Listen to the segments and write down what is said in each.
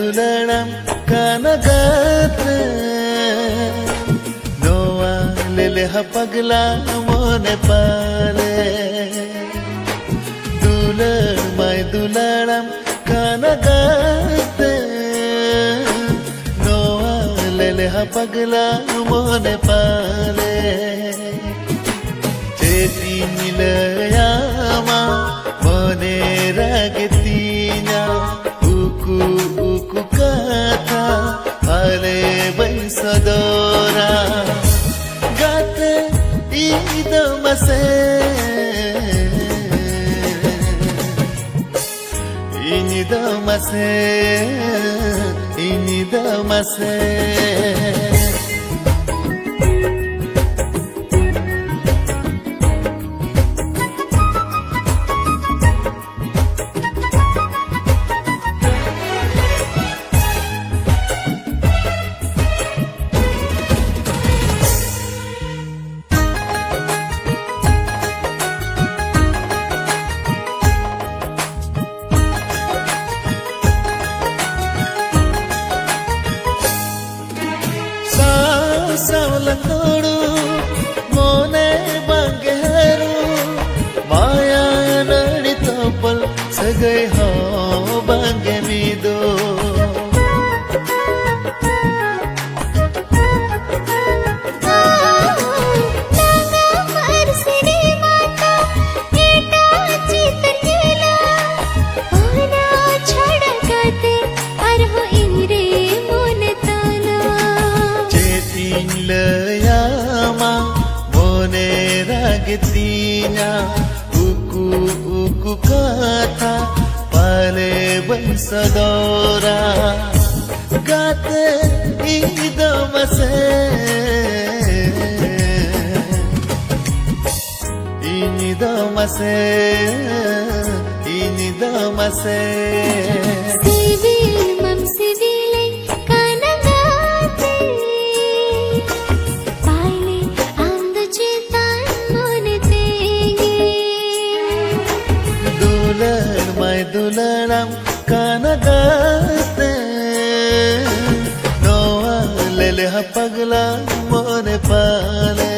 dulanam kanagate noa lele hapagla mone pale dulanam kanagate noa lele hapagla mone pale cheti nilayama mone ragetinya uku kata pale baisadora gate idamase inidamase Savlandodu mone bangeru maya nadi topal sagai ho bange mido layama mone ragetinya uku kata pale baisadora gate idamase inidamase dulanam kanagate noa lele hapagla mone pale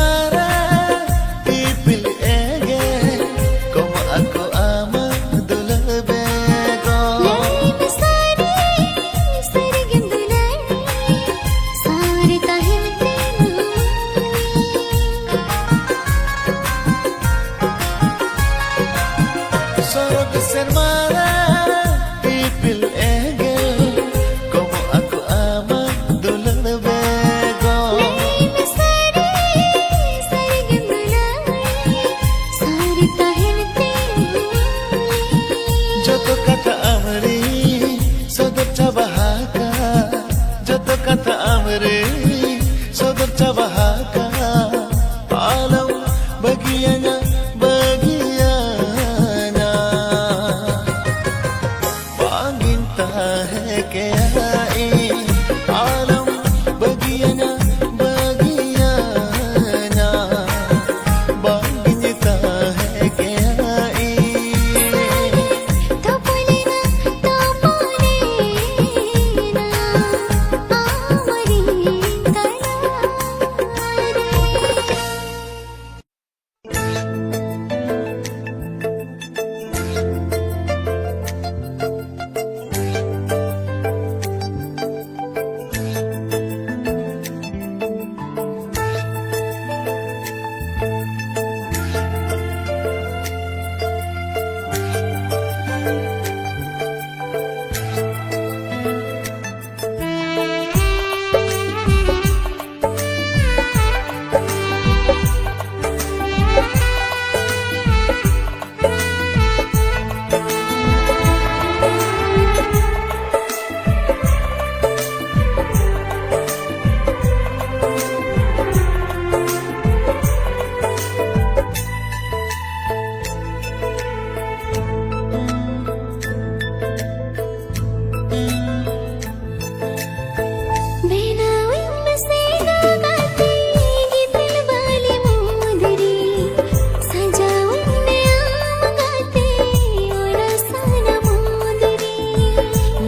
sermara ipil ege como aku ama dulbego Lai masari sarigin dulani sare tahimte sorog sermara ipil ege como aku ama dulbego Lai masari sarigin dulani sare tahimte joto kata amri sodor cabahaka joto kata amri sodor cabahaka alam bagiannya bagiannya panginta hai ke ai alam bagiannya bagiannya panginta hai ke ai Topulina topulina amari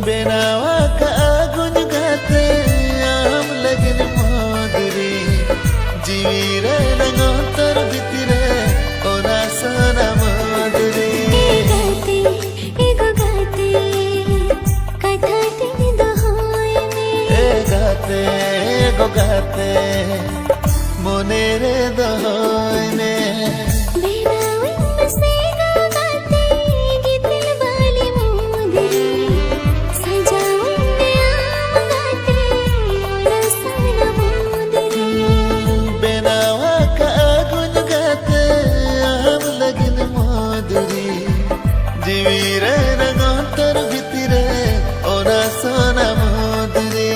benawa ka agun gate am lagin maduri jiwire nangotar bitire ora sana maduri e gate go gate monere doine benawa ka agun gate am lagin maduri jiwire nangotar bitire ora sana maduri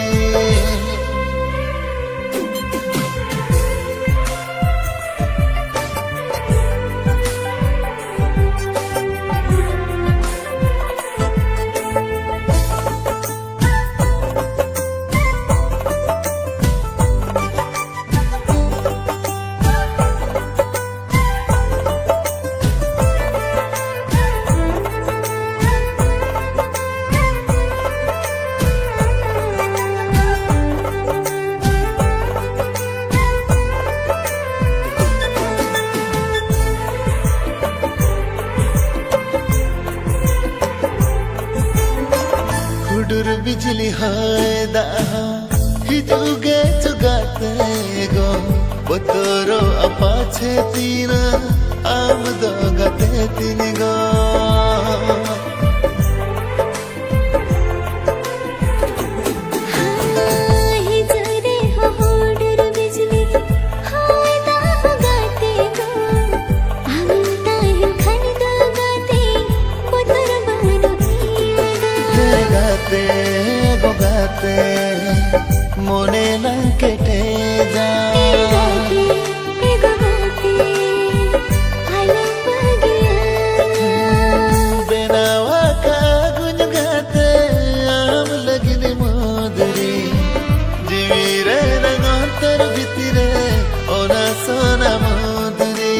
हुडुर बिजली हाय दाहा हिजुगे चुगाते गो बतरो अपाछे तीना आम दो गते तीन गो गाते गो गाते मोने ना केटे जा बेनावा का गुन गाते आम लगिन मोदरी जीवीरे रंगोतर बितिरे ओना सोना मोदरी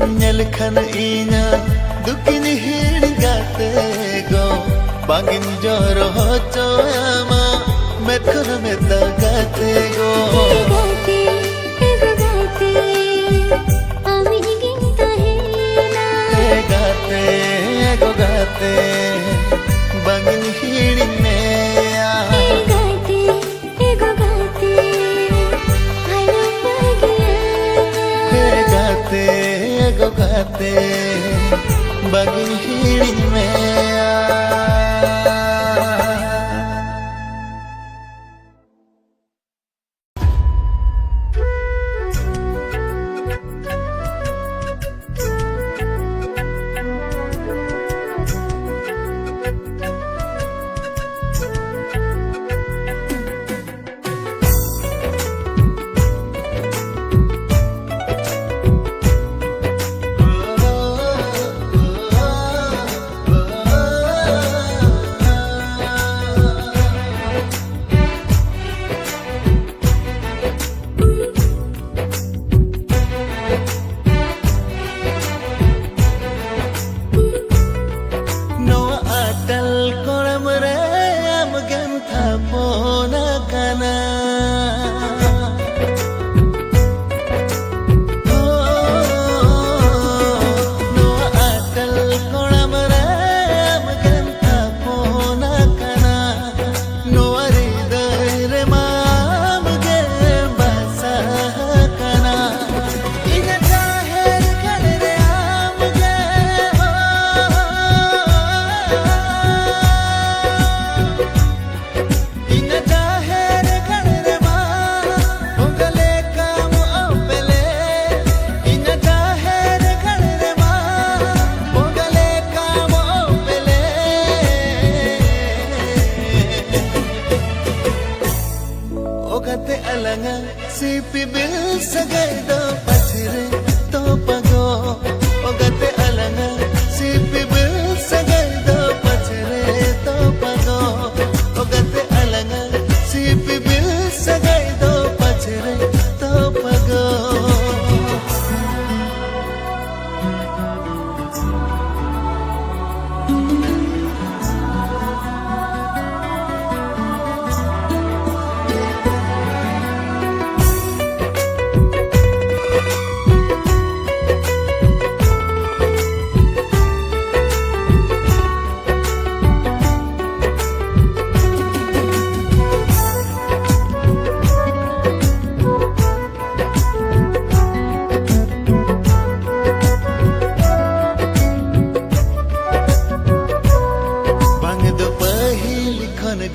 Nyalkhan inya dukin hin gate go Bangin joro hocho ama Metkon meta gate go Gate bangin hiring me gate bangin hiring me Sipi bil sagai do pachire to pago Ogate alanga sipi bil sagai do pachire to pago Ogate alanga sipi bil sagai do pachire to pago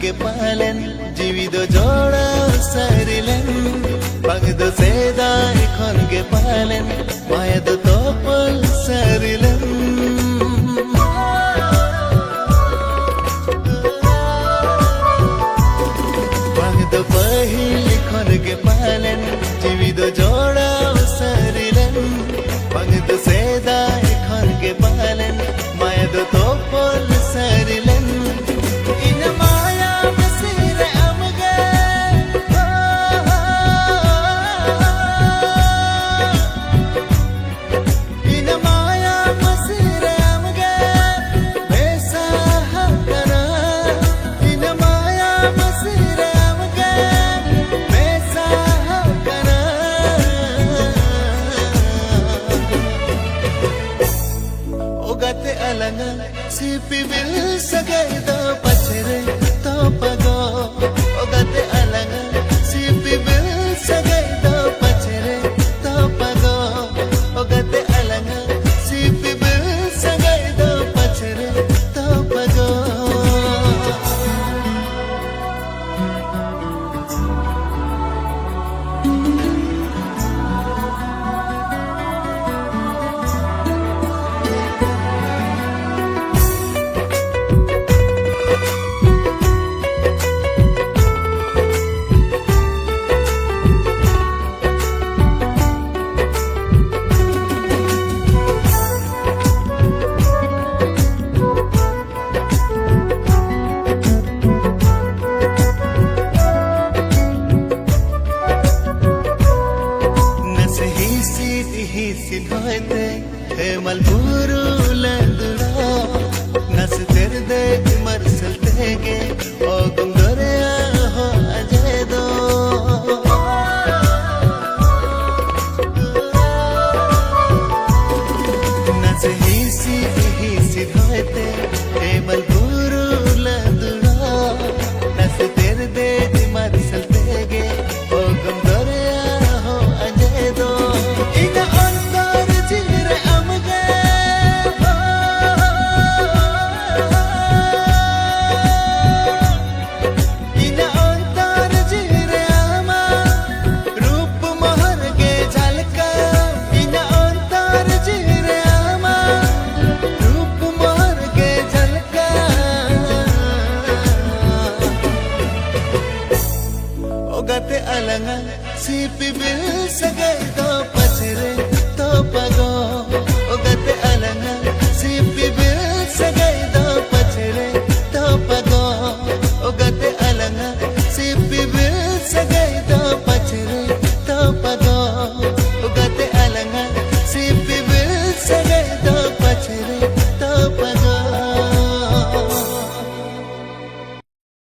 के पालन जीवित जोड़ा सरिलन बगद सेदाई खन के पालन मायद तोपल सरिलन बगद पहिली खन के पालन जीवित जोड़ा सरिलन बगद सेदाई खन के पालन मायद तोपल सरिलन Sipi bil sagai do pachire to pago Ogate alanga sipi bil sagai do pachire to pago Ogate alanga sipi bil sagai do pachire to pago malburu landura nas terde marsal tege o gungore ho ajedo nas hisi dhate malburu landura nas terde marsal tege o gungore ho ajedo ina antar jire amge ina antar jire ama roop mahar ge jhalka ina antar jire ama roop mahar ge jhalka ogate alanga sipi bil sagai